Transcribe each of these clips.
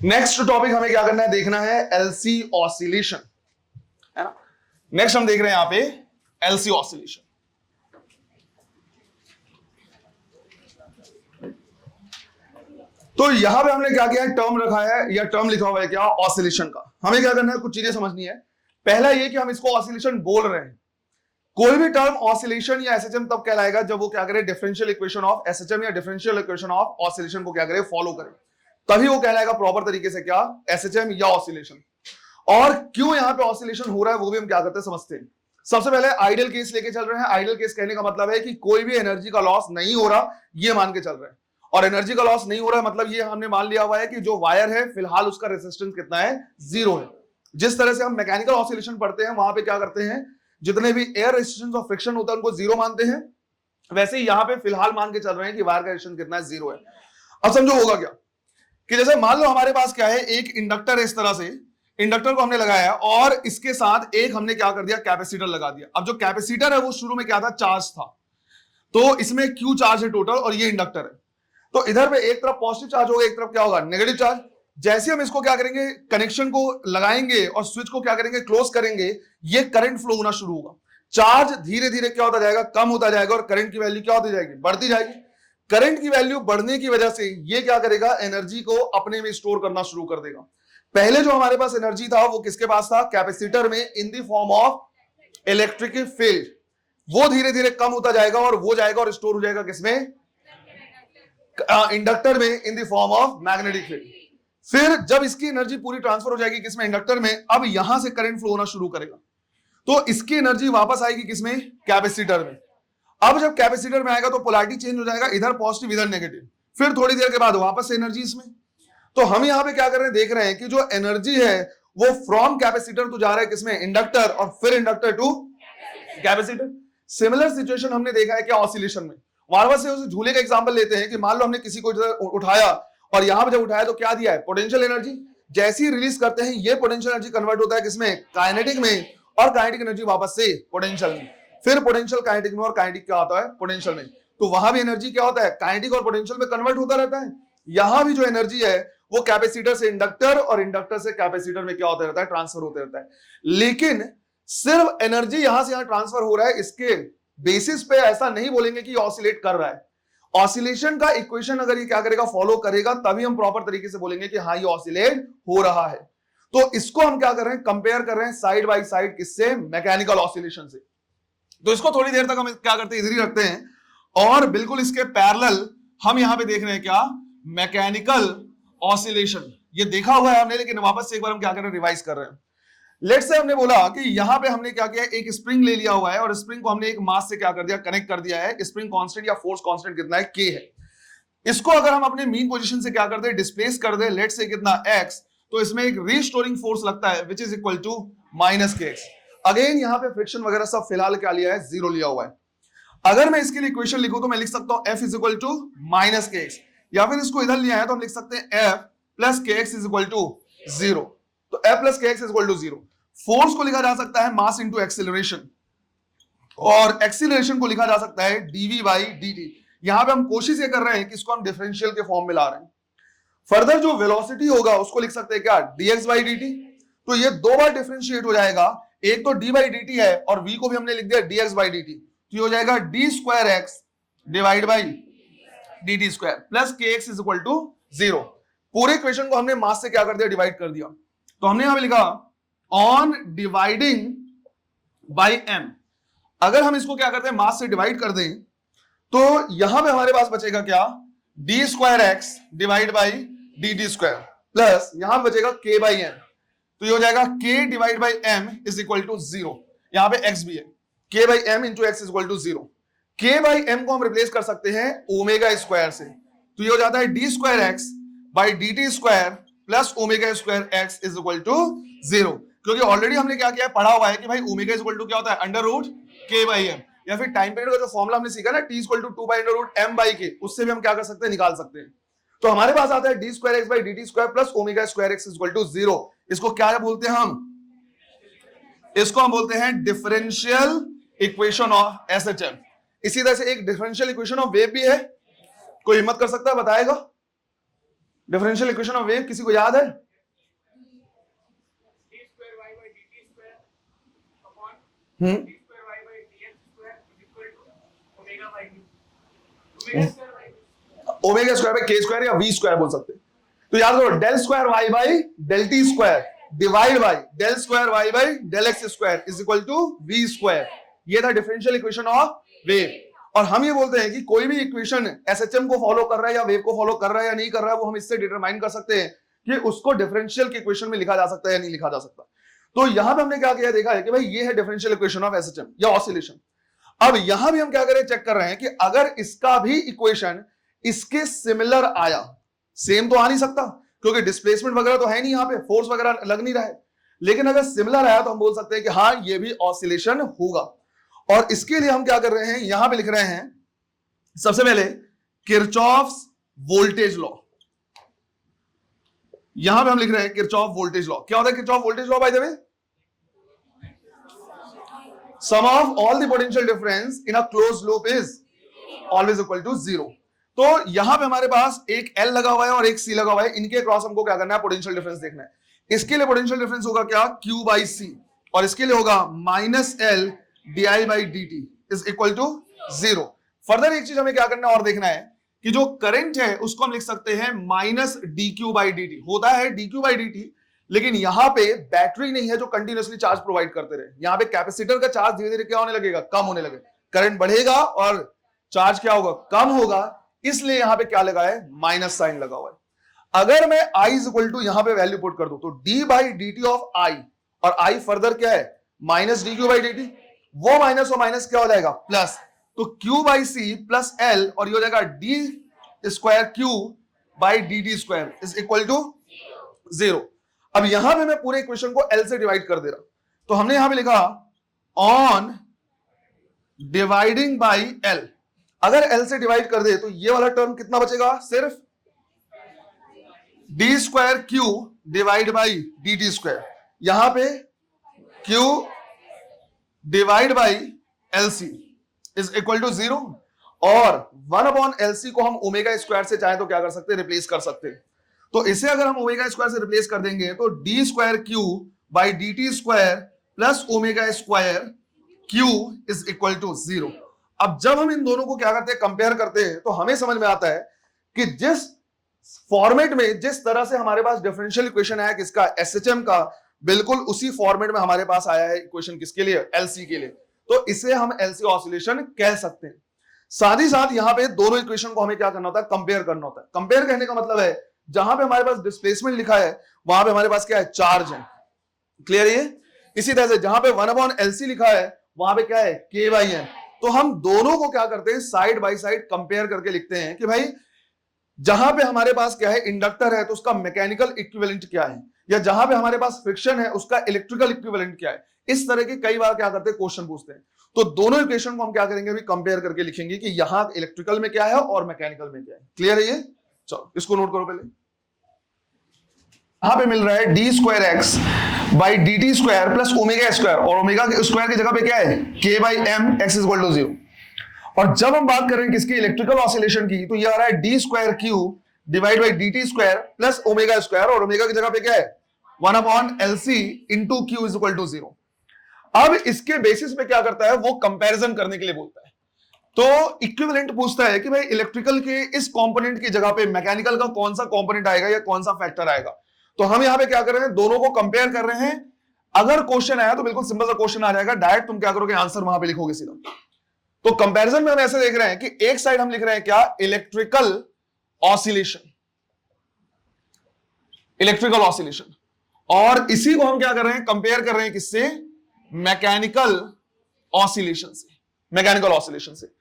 Next topic हमें क्या करना है, देखना है एलसी ऑसिलेशन, है ना। नेक्स्ट हम देख रहे हैं यहां पे एलसी ऑसिलेशन। तो यहां पे हमने क्या किया है, टर्म रखा है या टर्म लिखा हुआ है क्या, ऑसिलेशन का। हमें क्या करना है, कुछ चीजें समझनी है। पहला ये कि हम इसको ऑसिलेशन बोल रहे हैं। कोई भी टर्म ऑसिलेशन या एसएचएम तब कहलाएगा जब वो क्या करे, डिफरेंशियल इक्वेशन ऑफ एसएचएम या डिफरेंशियल इक्वेशन ऑफ ऑसिलेशन को क्या करे, फॉलो करे, तभी वो कहलाएगा प्रॉपर तरीके से क्या, एसएचएम या ऑसिलेशन। और क्यों यहां पे ऑसिलेशन हो रहा है वो भी हम क्या करते हैं, समझते हैं। सबसे पहले आइडियल केस लेके चल रहे हैं। आइडियल केस कहने का मतलब है कि कोई भी एनर्जी का लॉस नहीं हो रहा, ये मान के चल रहे हैं। और एनर्जी का लॉस नहीं हो रहा है मतलब ये हमने मान लिया हुआ है कि जो वायर है फिलहाल उसका रेजिस्टेंस कितना है, 0 है। जिस तरह से हम मैकेनिकल ऑसिलेशन पढ़ते हैं वहां पे क्या करते हैं, जितने भी एयर रेजिस्टेंस और फ्रिक्शन होता है उनको 0 मानते हैं, वैसे ही यहां पे फिलहाल मान के चल रहे हैं कि वायर का रेजिस्टेंस कितना है, 0 है। अब समझो होगा क्या, कि जैसे मान लो हमारे पास क्या है, एक इंडक्टर है, इस तरह से इंडक्टर को हमने लगाया और इसके साथ एक हमने क्या कर दिया, कैपेसिटर लगा दिया। अब जो कैपेसिटर है वो शुरू में क्या था, चार्ज था, तो इसमें क्यू चार्ज है टोटल, और ये इंडक्टर है। तो इधर पे एक तरफ पॉजिटिव चार्ज होगा, एक तरफ क्या होगा, नेगेटिव चार्ज। जैसे हम इसको क्या करेंगे, कनेक्शन को लगाएंगे और स्विच को क्या करेंगे, क्लोज करेंगे, ये करंट फ्लो होना शुरू होगा। चार्ज धीरे धीरे क्या होता जाएगा, कम होता जाएगा, और करंट की वैल्यू क्या होती जाएगी, बढ़ती जाएगी। करंट की वैल्यू बढ़ने की वजह से ये क्या करेगा, एनर्जी को अपने में स्टोर करना शुरू कर देगा। पहले जो हमारे पास एनर्जी था वो किसके पास था, कैपेसिटर में, in the form of electric field. वो धीरे धीरे कम होता जाएगा और वो जाएगा और स्टोर हो जाएगा किसमें, इंडक्टर में, in the form of magnetic field. फिर जब इसकी एनर्जी पूरी ट्रांसफर हो जाएगी किसमें, इंडक्टर में, अब यहां से करंट फ्लो होना शुरू करेगा, तो इसकी एनर्जी वापस आएगी किसमें, कैपेसिटर में। अब जब कैपेसिटर में आएगा तो पोलैरिटी चेंज हो जाएगा, इधर पॉजिटिव इधर नेगेटिव, फिर थोड़ी देर के बाद वापस से एनर्जी इसमें। तो हम यहां पे क्या कर रहे हैं, देख रहे हैं कि जो एनर्जी है वो फ्रॉम कैपेसिटर तो जा रहा है किसमें, इंडक्टर, और फिर inductor to capacitor. Similar situation हमने देखा है क्या, ऑसिलेशन में। वापस से उस झूले का एग्जांपल लेते हैं कि मान लो हमने किसी को उठाया और यहां पे जब उठाया तो क्या दिया है, पोटेंशियल एनर्जी। जैसे ही रिलीज करते हैं ये पोटेंशियल एनर्जी कन्वर्ट होता है किसमें, काइनेटिक में, और काइनेटिक एनर्जी वापस से पोटेंशियल में, फिर पोटेंशियल काइनेटिक में, और काइनेटिक क्या होता है, पोटेंशियल में। तो वहां भी एनर्जी क्या होता है, काइनेटिक और पोटेंशियल में कन्वर्ट होता रहता है। यहां भी जो एनर्जी है वो कैपेसिटर से इंडक्टर और इंडक्टर से कैपेसिटर में क्या होता रहता है, ट्रांसफर होते रहता है। लेकिन सिर्फ एनर्जी यहां से यहां ट्रांसफर हो रहा है, इसके बेसिस पे ऐसा नहीं बोलेंगे कि ऑसिलेट कर रहा है। ऑसिलेशन का इक्वेशन अगर ये क्या करेगा, फॉलो करेगा, तभी हम प्रॉपर तरीके से बोलेंगे कि हाँ ये ऑसिलेट हो रहा है। तो इसको हम क्या कर रहे हैं, कंपेयर कर रहे हैं साइड बाय साइड, किससे, मैकेनिकल ऑसिलेशन से। तो इसको थोड़ी देर तक हम क्या करते हैं, इधर ही रखते हैं, और बिल्कुल इसके पैरेलल हम यहां पे देख रहे हैं क्या, मैकेनिकल ऑसिलेशन। ये देखा हुआ है हमने, लेकिन वापस से एक बार हम क्या कर रहे हैं, रिवाइज कर रहे हैं। लेट्स से हमने बोला कि यहां पे हमने क्या किया, एक स्प्रिंग ले लिया हुआ है और स्प्रिंग को हमने एक मास से क्या कर दिया, कनेक्ट कर दिया है। स्प्रिंग कांस्टेंट या फोर्स कांस्टेंट कितना है, के है। इसको अगर हम अपने मीन पोजीशन से क्या कर दे, डिस्प्लेस कर दे, लेट्स से कितना, x, तो इसमें एक रीस्टोरिंग फोर्स लगता है which is equal to -kx। Again यहां पे फ्रिक्शन वगैरह सब फिलहाल क्या लिया है, 0 लिया हुआ है। अगर मैं इसके लिए इक्वेशन लिखूं तो मैं लिख सकता हूं f is equal to -kx, या फिर इसको इधर लिया है तो हम लिख सकते हैं f plus kx is equal to 0। तो f plus kx is equal to 0। Force को लिखा जा सकता है मास इंटू एक्सीलरेशन, और एक्सीलरेशन को लिखा जा सकता है dv बाई dt। यहां पे हम कोशिश ये कर रहे हैं कि इसको हम डिफरेंशियल के फॉर्म में ला रहे हैं। फर्दर जो वेलोसिटी होगा उसको लिख सकते हैं क्या, dx बाई dt। तो ये दो बार डिफरेंशिएट हो जाएगा, एक तो d बाई dt है और v को भी हमने लिख दिया dx बाई dt, तो ये हो जाएगा d square x divide by dt square plus kx is equal to 0। पूरे इक्वेशन को हमने मास से क्या कर दिया, डिवाइड कर दिया। तो हमने यहां पे लिखा ऑन डिवाइडिंग बाई m। अगर हम इसको क्या करते हैं, मास से डिवाइड कर दें, तो यहां पे हमारे पास बचेगा क्या, d square x divide by dt square plus यहां बचेगा k बाई m। तो ये हो जाएगा k divide by m is equal to 0। यहां पे x भी है, k by m into x is equal to 0। k by m को हम रिप्लेस कर सकते हैं ओमेगा स्क्वायर से, तो ये हो जाता है d square x by dt square plus omega square x is equal to 0। क्योंकि ऑलरेडी हमने क्या किया, पढ़ा हुआ है कि भाई ओमेगा इज इक्वल टू क्या होता है, under root k by m। या फिर टाइम पीरियड का जो फॉर्मूला हमने सीखा ना, t equal to 2 by under root m by k, उससे भी हम क्या कर सकते हैं, निकाल सकते हैं। तो हमारे पास आता है d square x by dt square plus omega square x is equal to 0। इसको क्या बोलते हैं हम, इसको हम बोलते हैं डिफरेंशियल इक्वेशन ऑफ एसएचएम। इसी तरह से एक डिफरेंशियल इक्वेशन ऑफ वेव भी है, कोई हिम्मत कर सकता है, बताएगा। डिफरेंशियल इक्वेशन ऑफ वेव किसी को याद है? Omega square by k square या वी स्क्वायर बोल सकते हैं। तो याद करो, del square y by del t square divide by del square y by del x square is equal to v square. ये था डिफरेंशियल इक्वेशन ऑफ वेव। और हम ये बोलते हैं कि कोई भी इक्वेशन एसएचएम को फॉलो कर रहा है या वेव को फॉलो कर रहा है या नहीं कर रहा है, वो हम इससे डिटरमाइन कर सकते हैं कि उसको डिफरेंशियल के इक्वेशन में लिखा जा सकता है या नहीं लिखा जा सकता। तो यहां पे हमने क्या किया, देखा है कि भाई ये है डिफरेंशियल इक्वेशन ऑफ एसएचएम या ऑसिलेशन। अब यहां भी हम क्या करें, चेक कर रहे हैं कि अगर इसका भी इक्वेशन इसके सिमिलर आया, सेम तो आ नहीं सकता क्योंकि डिस्प्लेसमेंट वगैरह तो है नहीं, यहां पे फोर्स वगैरह लग नहीं रहा है, लेकिन अगर सिमिलर आया तो हम बोल सकते हैं कि हाँ ये भी ऑसिलेशन होगा। और इसके लिए हम क्या कर रहे हैं, यहां पे लिख रहे हैं सबसे पहले किरचॉफ्स वोल्टेज लॉ। यहां पे हम लिख रहे हैं किरचॉफ वोल्टेज लॉ। क्या होता है Kirchhoff voltage law? By the way, sum of all the potential difference in a closed loop is always equal to 0। तो यहां पे हमारे पास एक L लगा हुआ है और एक C लगा हुआ है, इनके क्रॉस हमको क्या करना है, पोटेंशियल डिफरेंस देखना है। इसके लिए पोटेंशियल डिफरेंस होगा क्या, Q बाई C, और इसके लिए होगा minus L di by dt is equal to 0। Further एक चीज हमें क्या करना है और देखना है कि जो करंट है उसको हम लिख सकते हैं माइनस dq बाई dt। होता है dq बाई dt, लेकिन यहां पे बैटरी नहीं है जो कंटिन्यूअसली चार्ज प्रोवाइड करते रहे। यहां पे कैपेसिटर का चार्ज धीरे धीरे क्या होने लगेगा, कम होने लगेगा, करंट बढ़ेगा और चार्ज क्या होगा, कम होगा, इसलिए यहां पे क्या लगा है, माइनस साइन लगा हुआ है। अगर मैं I इज इक्वल टू यहां पे वैल्यू पुट कर दूं तो d by dt of I, और I फर्दर क्या है, माइनस dq बाई dt, वो माइनस और माइनस क्या हो जाएगा, प्लस, तो q by c plus l, और ये हो जाएगा d square q by dt square is equal to 0। अब यहां पे मैं पूरे इक्वेशन को l से डिवाइड कर दे रहा, तो हमने यहां पे लिखा ऑन डिवाइडिंग बाई l। अगर l से डिवाइड कर दे तो ये वाला टर्म कितना बचेगा, सिर्फ d square q divide by dt square, यहां पे q divide by lc is equal to 0, और 1 अपॉन lc को हम ओमेगा स्क्वायर से चाहे तो क्या कर सकते हैं, रिप्लेस कर सकते हैं। तो इसे अगर हम ओमेगा स्क्वायर से रिप्लेस कर देंगे तो d square q by dt square plus omega square q is equal to 0। अब जब हम इन दोनों को क्या करते हैं, कंपेयर करते हैं, तो हमें समझ में आता है कि जिस फॉर्मेट में, जिस तरह से हमारे पास डिफरेंशियल इक्वेशन आया किसका, एसएचएम का, बिल्कुल उसी फॉर्मेट में हमारे पास आया है इक्वेशन किसके लिए, एलसी के लिए। तो इसे हम एलसी ऑसिलेशन कह सकते हैं। साथ ही साथ यहां पे दोनों इक्वेशन को हमें क्या करना होता है, कंपेयर करना होता है। कंपेयर कहने का मतलब है जहां पे हमारे पास डिस्प्लेसमेंट लिखा है वहां पे हमारे पास क्या है, चार्ज है। क्लियर है? इसी तरह से जहां पे 1 अपॉन एलसी लिखा है वहां पे क्या है, के बाई एम। तो हम दोनों को क्या करते हैं, साइड बाय साइड कंपेयर करके लिखते हैं कि भाई जहां पे हमारे पास क्या है, इंडक्टर है तो उसका मैकेनिकल इक्विवेलेंट क्या है, या जहां पे हमारे पास फ्रिक्शन है उसका इलेक्ट्रिकल इक्विवेलेंट क्या है। इस तरह के कई बार क्या करते हैं, क्वेश्चन पूछते हैं। तो दोनों इक्वेशन को हम क्या करेंगे, अभी कंपेयर करके लिखेंगे कि यहां इलेक्ट्रिकल में क्या है और मैकेनिकल में क्या है। क्लियर है ये? चलो इसको नोट करो पहले। यहां पे मिल रहा है d square x by d t square plus omega square, और ओमेगा स्क्वायर की जगह पे क्या है, k by m x is equal to 0। और जब हम बात कर रहे हैं किसकी, इलेक्ट्रिकल ऑसिलेशन की, तो ये आ रहा है d square q divide by d t square plus omega square, और ओमेगा की जगह पे क्या है, 1 upon LC into q is equal to 0। अब इसके बेसिस पे क्या करता है, वो कंपैरिजन करने के लिए बोलता है। तो इक्विवेलेंट पूछता है कि भाई इलेक्ट्रिकल के इस कंपोनेंट की जगह पे मैकेनिकल का कौन सा कंपोनेंट आएगा या कौन सा फैक्टर आएगा। तो हम यहां पे क्या कर रहे हैं, दोनों को कंपेयर कर रहे हैं। अगर क्वेश्चन आया तो बिल्कुल सिंपल सा क्वेश्चन आ जाएगा, डायरेक्ट तुम क्या करोगे, आंसर वहां पे लिखोगे सीधा। तो कंपैरिजन में हम ऐसे देख रहे हैं कि एक साइड हम लिख रहे हैं क्या, इलेक्ट्रिकल ऑसिलेशन, इलेक्ट्रिकल ऑसिलेशन, और इसी को हम क्या कर रहे हैं, कंपेयर कर रहे हैं किससे, मैकेनिकल ऑसिलेशन से, मैकेनिकल ऑसिलेशन से।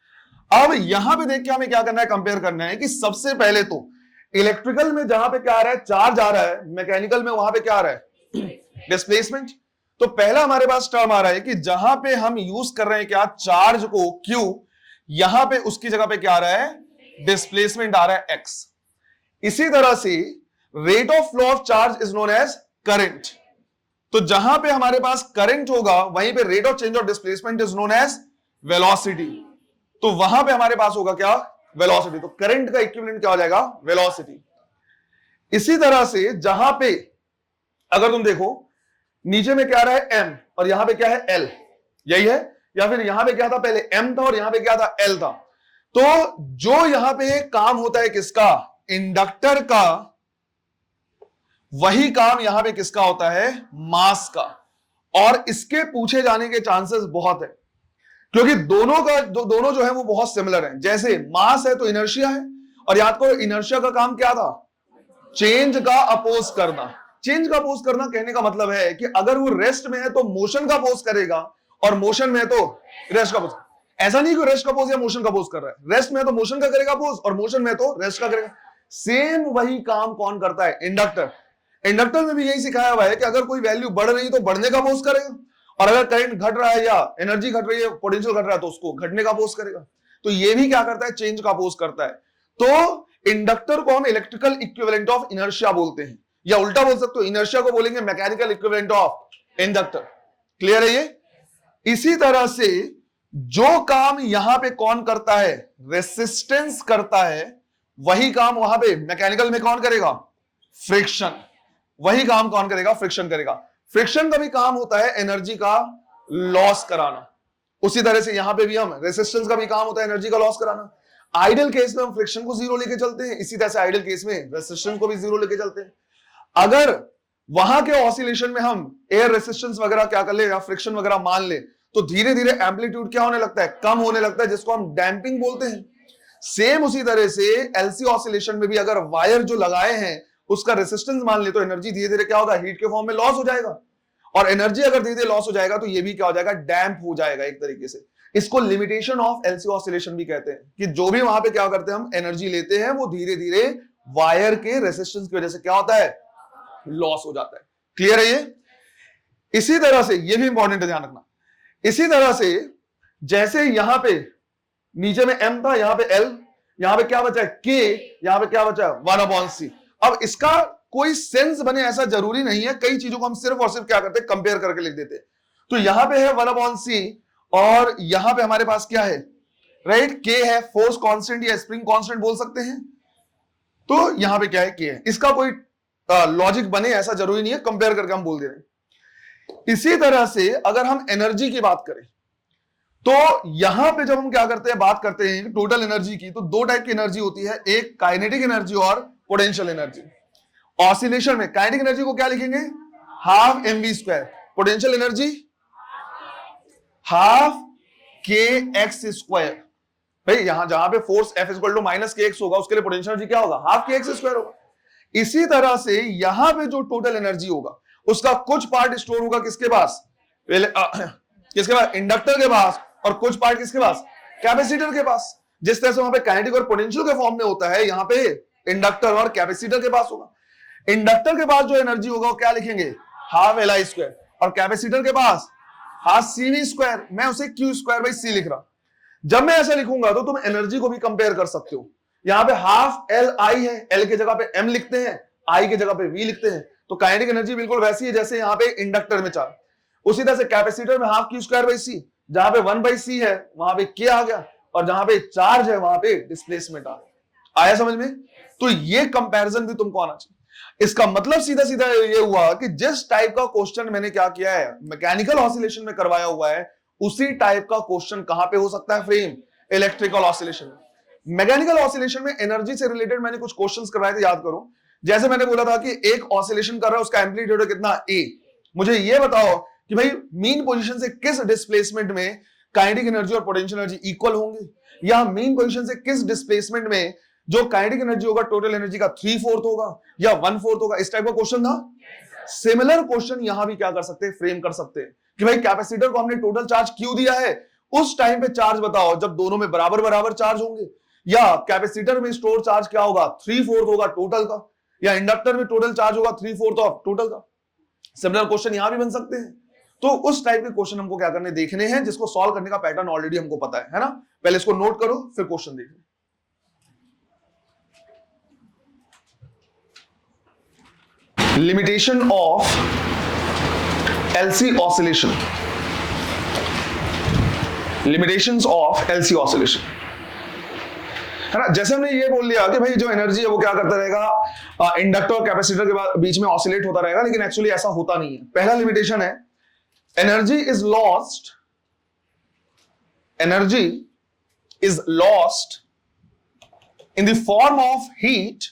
अब यहां पे देख के हमें क्या करना है, कंपेयर करना है कि सबसे पहले तो इलेक्ट्रिकल में जहां पे क्या आ रहा है, चार्ज आ रहा है, मैकेनिकल में वहां पे क्या आ रहा है, डिस्प्लेसमेंट। तो पहला हमारे पास टर्म आ रहा है कि जहां पे हम यूज कर रहे हैं क्या, चार्ज को Q, यहां पे उसकी जगह पे क्या आ रहा है, डिस्प्लेसमेंट आ रहा है x। इसी तरह से rate of flow of charge is known as current. तो जहां पे हमारे पास करंट होगा वहीं पे rate of change of displacement is known as velocity. तो वहां पे हमारे पास होगा क्या, वेलोसिटी। तो करंट का इक्विवेलेंट क्या हो जाएगा, वेलोसिटी। इसी तरह से जहां पे अगर तुम देखो नीचे में क्या रहा है m और यहां पे क्या है l, यही है, या फिर यहां पे क्या था, पहले m था और यहां पे क्या था, l था। तो जो यहां पे काम होता है किसका, इंडक्टर का, वही काम यहां पे किसका होता है, मास का। और इसके पूछे जाने के चांसेस बहुत है, क्योंकि दोनों जो है वो बहुत सिमिलर हैं। जैसे मास है तो इनर्शिया है, और याद करो इनर्शिया का काम क्या था, चेंज का अपोज करना। चेंज का अपोज करना कहने का मतलब है कि अगर वो रेस्ट में है तो मोशन का अपोज करेगा, और मोशन में है तो रेस्ट का अपोज। ऐसा नहीं कि रेस्ट का अपोज या मोशन का अपोज कर रहा है, रेस्ट में है तो मोशन का करेगा अपोज, और मोशन में तो रेस्ट का करेगा। सेम वही काम कौन करता है, इंडक्टर। इंडक्टर में भी यही सिखाया हुआ है कि अगर कोई वैल्यू बढ़ रही है तो बढ़ने का अपोज करेगा, और अगर करंट घट रहा है या एनर्जी घट रही है, पोटेंशियल घट रहा है, तो उसको घटने का अपोज करेगा। तो ये भी क्या करता है, चेंज का अपोज करता है। तो इंडक्टर को हम इलेक्ट्रिकल इक्विवेलेंट ऑफ इनर्शिया बोलते हैं, या उल्टा बोल सकते हो, इनर्शिया को बोलेंगे mechanical equivalent of inductor. Clear है ये? इसी तरह से जो काम यहां पे कौन करता है, रेसिस्टेंस करता है, वही काम वहां पे मैकेनिकल में कौन करेगा, फ्रिक्शन। वही काम कौन करेगा, फ्रिक्शन करेगा। फ्रिक्शन का भी काम होता है एनर्जी का लॉस कराना। उसी तरह से यहां पे भी हम रेसिस्टेंस का भी काम होता है एनर्जी का लॉस कराना। आइडियल केस में हम फ्रिक्शन को जीरो लेके चलते हैं, इसी तरह से आइडियल केस में रेसिस्टेंस को भी जीरो लेके चलते हैं। अगर वहां के ऑसिलेशन में हम एयर रेसिस्टेंस वगैरह क्या कर ले या फ्रिक्शन वगैरह मान ले, तो धीरे धीरे एम्पलीट्यूड क्या होने लगता है, कम होने लगता है, जिसको हम डैंपिंग बोलते हैं। सेम उसी तरह से एलसी ऑसिलेशन में भी अगर वायर जो लगाए हैं उसका रेसिस्टेंस मान ले, तो एनर्जी धीरे धीरे क्या होगा, हीट के फॉर्म में लॉस हो जाएगा। और एनर्जी अगर धीरे धीरे लॉस हो जाएगा तो ये भी क्या हो जाएगा, डैम्प हो जाएगा एक तरीके से। इसको लिमिटेशन ऑफ एलसी ऑसिलेशन भी कहते हैं, कि जो भी वहां पे क्या करते हैं हम एनर्जी लेते हैं, वो धीरे धीरे वायर के रेसिस्टेंस की वजह से क्या होता है, लॉस हो जाता है। क्लियर है ये? इसी तरह से ये भी इंपॉर्टेंट है, ध्यान रखना। इसी तरह से जैसे यहां पे नीचे में m था, यहां पे l, यहां पे क्या बचा है, k, यहां पे क्या बचा है, 1/c। अब इसका कोई सेंस बने ऐसा जरूरी नहीं है, कई चीजों को हम सिर्फ और सिर्फ क्या करते हैं, कंपेयर करके लिख देते हैं। तो यहां पे है 1/c, और यहां पे हमारे पास क्या है, राइट, k है, फोर्स कांस्टेंट या स्प्रिंग कांस्टेंट बोल सकते हैं। तो यहां पे क्या है, k है। इसका कोई लॉजिक बने ऐसा जरूरी नहीं है, कंपेयर करके हम बोल दे रहे हैं। इसी तरह से अगर हम एनर्जी की बात करें, तो यहां पे जब हम क्या करते हैं, बात करते हैं टोटल एनर्जी की, तो दो टाइप की एनर्जी होती है, एक काइनेटिक एनर्जी और पोटेंशियल एनर्जी। ऑसिलेशन में काइनेटिक एनर्जी को क्या लिखेंगे, half mv², potential energy half kx²। भाई यहां जहां पे फोर्स F = -kx होगा, उसके लिए पोटेंशियल एनर्जी क्या होगा, हाफ kx² होगा। इसी तरह से यहां पे जो टोटल एनर्जी होगा, उसका कुछ पार्ट स्टोर होगा किसके पास, किसके पास, इंडक्टर के पास, और कुछ पार्ट किसके पास, कैपेसिटर के पास। जिस तरह से वहां पे काइनेटिक और पोटेंशियल के फॉर्म में होता है, यहां पे इंडक्टर और कैपेसिटर के पास होगा। इंडक्टर के पास जो एनर्जी होगा वो क्या लिखेंगे, हाफ Li², और कैपेसिटर के पास हाफ CV²। मैं उसे Q²/C लिख रहा। जब मैं ऐसा लिखूंगा तो तुम एनर्जी को भी कंपेयर कर सकते हो। यहां पे हाफ Li है, L के जगह पे M लिखते हैं, I के जगह पे V लिखते हैं। तो काइनेटिक एनर्जी बिल्कुल वैसी है जैसे यहाँ पे इंडक्टर में चार्ज। उसी तरह से कैपेसिटर में हाफ Q²/C, जहां पे 1/C है वहां पे K आ गया, और जहां पे चार्ज है वहां पे डिस्प्लेसमेंट आ गया। आया समझ में? तो ये कंपैरिजन भी तुमको आना चाहिए। इसका मतलब सीधा सीधा ये हुआ कि जिस टाइप का क्वेश्चन मैंने क्या किया है, मैकेनिकल ऑसिलेशन में करवाया हुआ है, उसी टाइप का क्वेश्चन कहां पे हो सकता है, फ्रेम, इलेक्ट्रिकल ऑसिलेशन में। मैकेनिकल ऑसिलेशन में एनर्जी से रिलेटेड मैंने कुछ क्वेश्चंस करवाए थे, याद करो। जैसे मैंने बोला था कि एक ऑसिलेशन कर रहा है, उसका एम्पलीट्यूड कितना, a। मुझे ये बताओ कि भाई मीन पोजीशन से किस डिस्प्लेसमेंट में काइनेटिक एनर्जी और पोटेंशियल एनर्जी इक्वल होंगे, या मीन पोजीशन से किस डिस्प्लेसमेंट में जो काइनेटिक एनर्जी होगा टोटल एनर्जी का 3/4 होगा या 1/4 होगा। इस टाइप का क्वेश्चन था। सिमिलर क्वेश्चन यहां भी क्या कर सकते हैं, फ्रेम कर सकते हैं कि भाई कैपेसिटर को हमने टोटल चार्ज क्यों दिया है, उस टाइम पे चार्ज बताओ जब दोनों में बराबर बराबर चार्ज होंगे, या कैपेसिटर में स्टोर चार्ज क्या होगा, 3/4 होगा टोटल का, या इंडक्टर में टोटल चार्ज होगा 3/4 ऑफ टोटल का। सिमिलर क्वेश्चन यहां भी बन सकते हैं। तो उस टाइप के क्वेश्चन हमको क्या करने, देखने हैं, जिसको सॉल्व करने का पैटर्न ऑलरेडी हमको पता है ना। पहले इसको नोट करो, फिर क्वेश्चन देखिए। Limitation of LC oscillation. Limitations of LC oscillation. है ना। जैसे हमने ये बोल लिया कि भाई जो एनर्जी है वो क्या करता रहेगा, इंडक्टर और कैपेसिटर के बीच में ऑसिलेट होता रहेगा, लेकिन एक्चुअली ऐसा होता नहीं है। पहला लिमिटेशन है, energy is lost in the form of heat.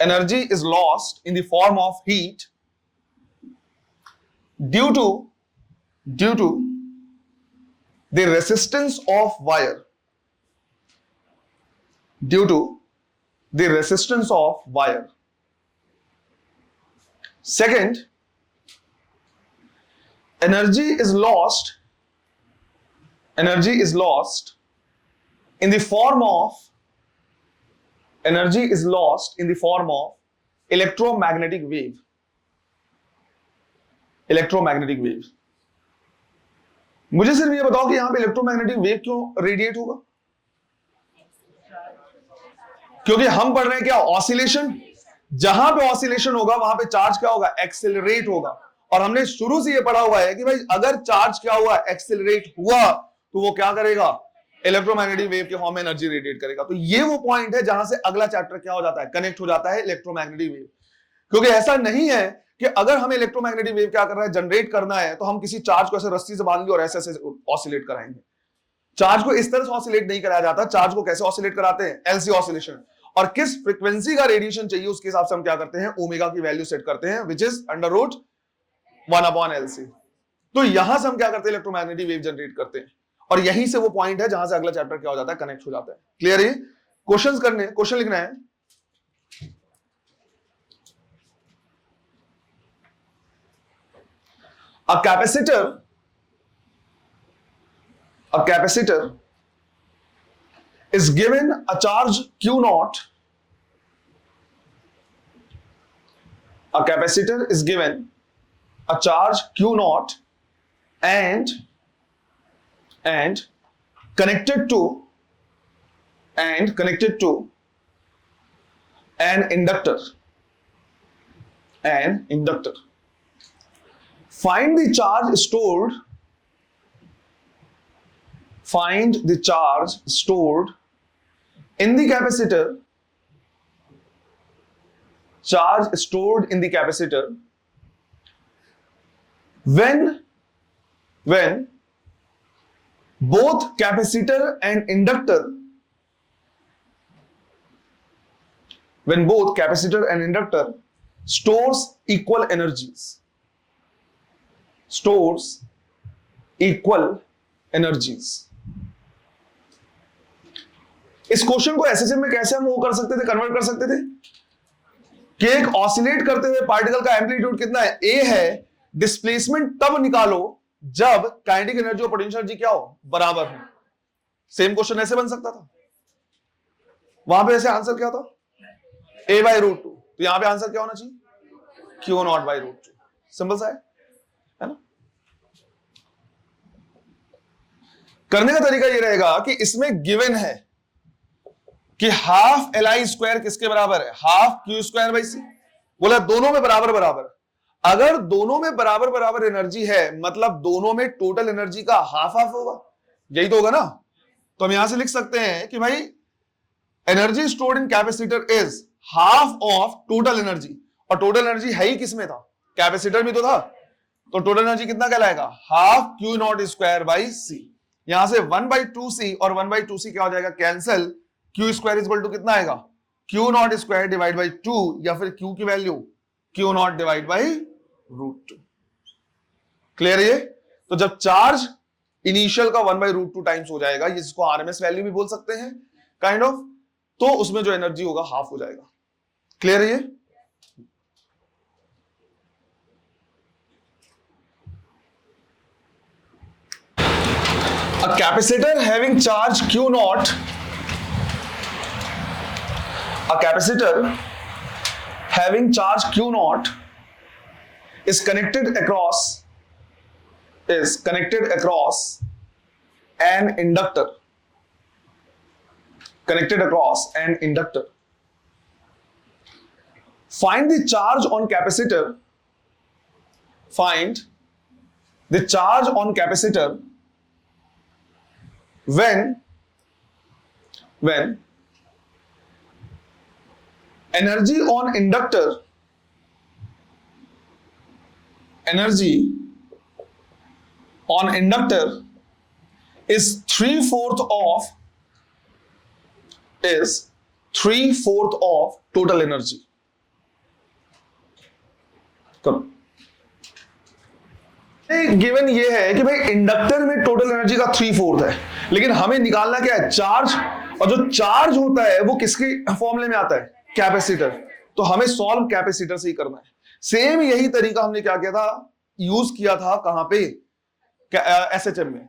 Energy is lost in the form of heat due to the resistance of wire. Due to the resistance of wire. Second, energy is lost in the form of electromagnetic wave. मुझे सिर्फ ये बताओ कि यहां पे electromagnetic wave क्यों radiate होगा? क्योंकि हम पढ़ रहे हैं क्या, ऑसिलेशन। जहां पे ऑसिलेशन होगा वहां पे चार्ज क्या होगा, एक्सेलरेट होगा। और हमने शुरू से ये पढ़ा हुआ है कि भाई अगर चार्ज क्या हुआ, एक्सेलरेट हुआ, तो वो क्या करेगा, इलेक्ट्रोमैग्नेटिक वेव के फॉर्म में एनर्जी रेडिएट करेगा। तो ये वो पॉइंट है जहां से अगला चैप्टर क्या हो जाता है, कनेक्ट हो जाता है, इलेक्ट्रोमैग्नेटिक वेव। क्योंकि ऐसा नहीं है कि अगर हमें इलेक्ट्रोमैग्नेटिक वेव क्या करना है, जनरेट करना है, तो हम किसी चार्ज को ऐसे रस्सी से बांध ली और ऐसे ऐसे ऑसिलेट कराएंगे। चार्ज को इस तरह से ऑसिलेट नहीं कराया जाता। चार्ज को कैसे ऑसिलेट कराते हैं, एलसी ऑसिलेशन। और किस फ्रीक्वेंसी का रेडिएशन चाहिए उसके हिसाब से हम क्या करते हैं, ओमेगा की वैल्यू सेट करते हैं, विच इज √1/LC। तो यहां से हम क्या करते हैं, इलेक्ट्रोमैग्नेटिक वेव जनरेट करते हैं। और यहीं से वो पॉइंट है जहां से अगला चैप्टर क्या हो जाता है, कनेक्ट हो जाता है। क्लियर है? क्वेश्चन लिखना है। A capacitor is given a charge Q naught. A capacitor is given a charge Q naught and connected to an inductor. Find the charge stored in the capacitor. When both capacitor and inductor stores equal energies. इस question को SSM में कैसे हम वो कर सकते थे, convert कर सकते थे कि एक ऑसिलेट करते हुए पार्टिकल का एम्पलीट्यूड कितना है, ए है, डिस्प्लेसमेंट तब निकालो जब काइनेटिक एनर्जी और पोटेंशियल एनर्जी क्या हो, बराबर हो। सेम क्वेश्चन ऐसे बन सकता था। वहां पे ऐसे आंसर क्या था, a/√2। तो यहां पे आंसर क्या होना चाहिए, Q0/√2। सिंपल सा है ना। करने का तरीका ये रहेगा कि इसमें गिवन है कि हाफ Li² किसके बराबर है, हाफ Q²/C। बोला दोनों में बराबर बराबर। अगर दोनों में बराबर बराबर एनर्जी है, मतलब दोनों में टोटल एनर्जी का हाफ हाफ होगा, यही तो होगा ना। तो हम यहां से लिख सकते हैं कि भाई energy stored in capacitor is half of total energy. और टोटल एनर्जी है ही किसमें था, कैपेसिटर में तो था। तो टोटल एनर्जी कितना कहलाएगा, हाफ Q0²/C। यहां से 1/2C और 1/2C क्या हो जाएगा, कैंसिल। Q² इक्वल टू कितना आएगा, Q0² डिवाइड बाई 2, या फिर Q की value Q0 divide by √2। Clear है? तो जब चार्ज इनिशियल का 1/√2 टाइम्स हो जाएगा, जिसको आरएमएस वैल्यू भी बोल सकते हैं काइंड ऑफ, तो उसमें जो एनर्जी होगा हाफ हो जाएगा। क्लियर है? A capacitor having charge Q0 is connected across an inductor. Find the charge on capacitor. when when energy on inductor is 3/4 of total energy. Given ये है कि भाई इंडक्टर में टोटल एनर्जी का 3/4 है, लेकिन हमें निकालना क्या है? चार्ज। और जो चार्ज होता है वो किसके फॉर्मूले में आता है? कैपेसिटर। तो हमें सॉल्व कैपेसिटर से ही करना है। सेम यही तरीका हमने क्या किया था, यूज किया था कहां पे? एसएचएम में,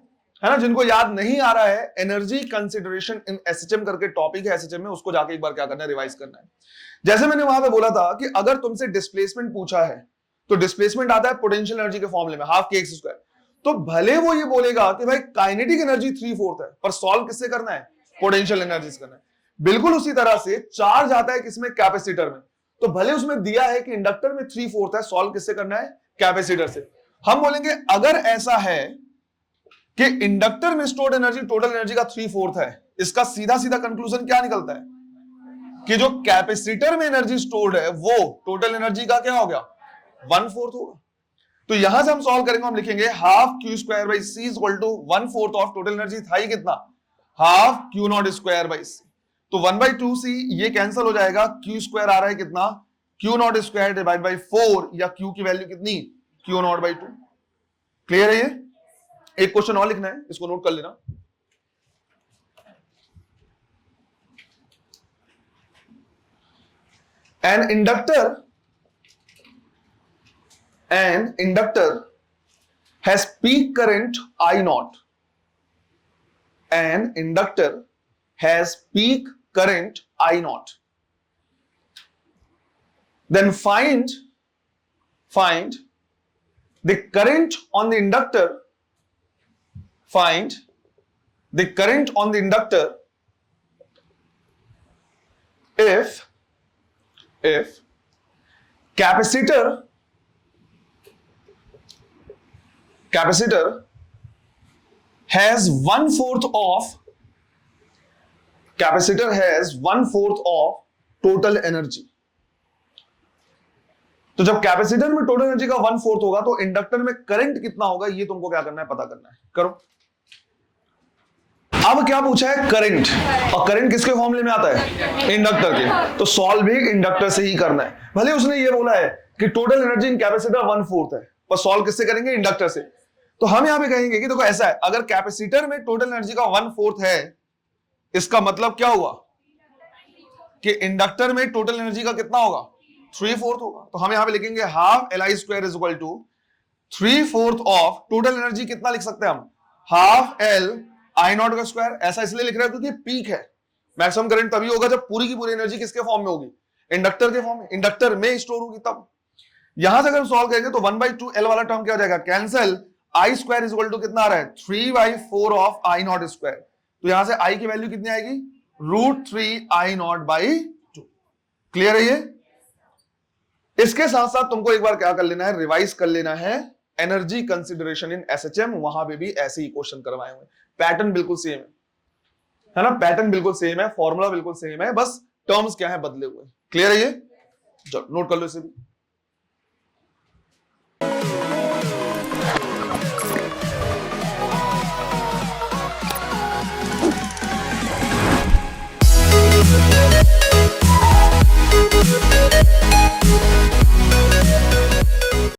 है ना। जिनको याद नहीं आ रहा है, एनर्जी कंसिडरेशन इन एसएचएम करके टॉपिक है एसएचएम में, उसको जाके एक बार क्या करना है? रिवाइज करना है। जैसे मैंने वहां पे बोला था कि अगर तुमसे डिस्प्लेसमेंट पूछा है तो डिस्प्लेसमेंट आता है पोटेंशियल एनर्जी के फॉर्मूले में, हाफ के एक्स स्क्वायर। तो भले वो ये बोलेगा कि भाई काइनेटिक एनर्जी 3/4 है, पर सॉल्व किससे करना है? पोटेंशियल एनर्जी से करना है। बिल्कुल उसी तरह से चार्ज आता है किसमें? कैपेसिटर में। तो भले उसमें दिया है कि इंडक्टर में 3/4 है, सॉल्व किससे करना है? कैपेसिटर से। हम बोलेंगे अगर ऐसा है कि इंडक्टर में स्टोर्ड एनर्जी टोटल एनर्जी का 3/4 है, इसका सीधा सीधा कंक्लूजन क्या निकलता है? कि जो कैपेसिटर में एनर्जी स्टोर्ड है वो टोटल एनर्जी का क्या हो गया? 1/4 होगा। तो यहां से हम सॉल्व करेंगे, हम लिखेंगे half Q square by C is equal to 1/4 of total energy था ही कितना? Half Q not square by C. तो 1/2 सी ये कैंसिल हो जाएगा, क्यू स्क्वायर आ रहा है कितना? Q not square divide by 4, या क्यू की वैल्यू कितनी? Q not by 2। क्लियर है ये? एक क्वेश्चन और लिखना है, इसको नोट कर लेना। An inductor has peak current I0. An inductor has peak current I0. Then find the current on the inductor. Find the current on the inductor if capacitor has 1/4 of total energy. तो जब capacitor में total energy का 1/4 होगा तो inductor में current कितना होगा, ये तुमको क्या करना है? पता करना है। करो। अब क्या पूछा है? करंट। और करंट किसके फॉर्मूले में आता है? इंडक्टर के। तो सॉल्व भी इंडक्टर से ही करना है। भले उसने ये बोला है कि टोटल एनर्जी इन कैपेसिटर 1/4 है, पर सॉल्व किससे करेंगे? इंडक्टर से। तो हम यहां पे कहेंगे कि देखो ऐसा है, अगर कैपेसिटर में टोटल एनर्जी का 1/4 है, इसका मतलब क्या हुआ? कि इंडक्टर में टोटल एनर्जी का कितना होगा? 3/4 होगा। तो हम यहां पे लिखेंगे half Li square is equal to 3/4 of total energy. कितना लिख सकते हैं हम? हाफ L I0 का स्क्वायर। ऐसा इसलिए लिख रहे हैं क्योंकि पीक है। मैक्सिमम करंट तभी होगा जब पूरी की पूरी एनर्जी किसके फॉर्म में होगी? इंडक्टर के फॉर्म में, इंडक्टर में स्टोर होगी तब। यहां से अगर हम सॉल्व करेंगे तो 1/2 L वाला टर्म क्या हो जाएगा? Cancel. I square is equal to कितना आ रहा है? 3/4 ऑफ I0 स्क्वायर। तो यहां से I की वैल्यू कितनी आएगी? √3 I0/2। क्लियर है ये? इसके साथ साथ तुमको एक बार क्या कर लेना है? रिवाइज कर लेना है एनर्जी कंसिडरेशन इन एसएचएम। वहां पे भी ऐसे ही क्वेश्चन करवाए हुए। पैटर्न बिल्कुल सेम है ना? पैटर्न बिल्कुल सेम है, फॉर्मूला बिल्कुल सेम है, बस टर्म्स क्या है बदले हुए। क्लियर है ये? चलो नोट कर लो इसे भी।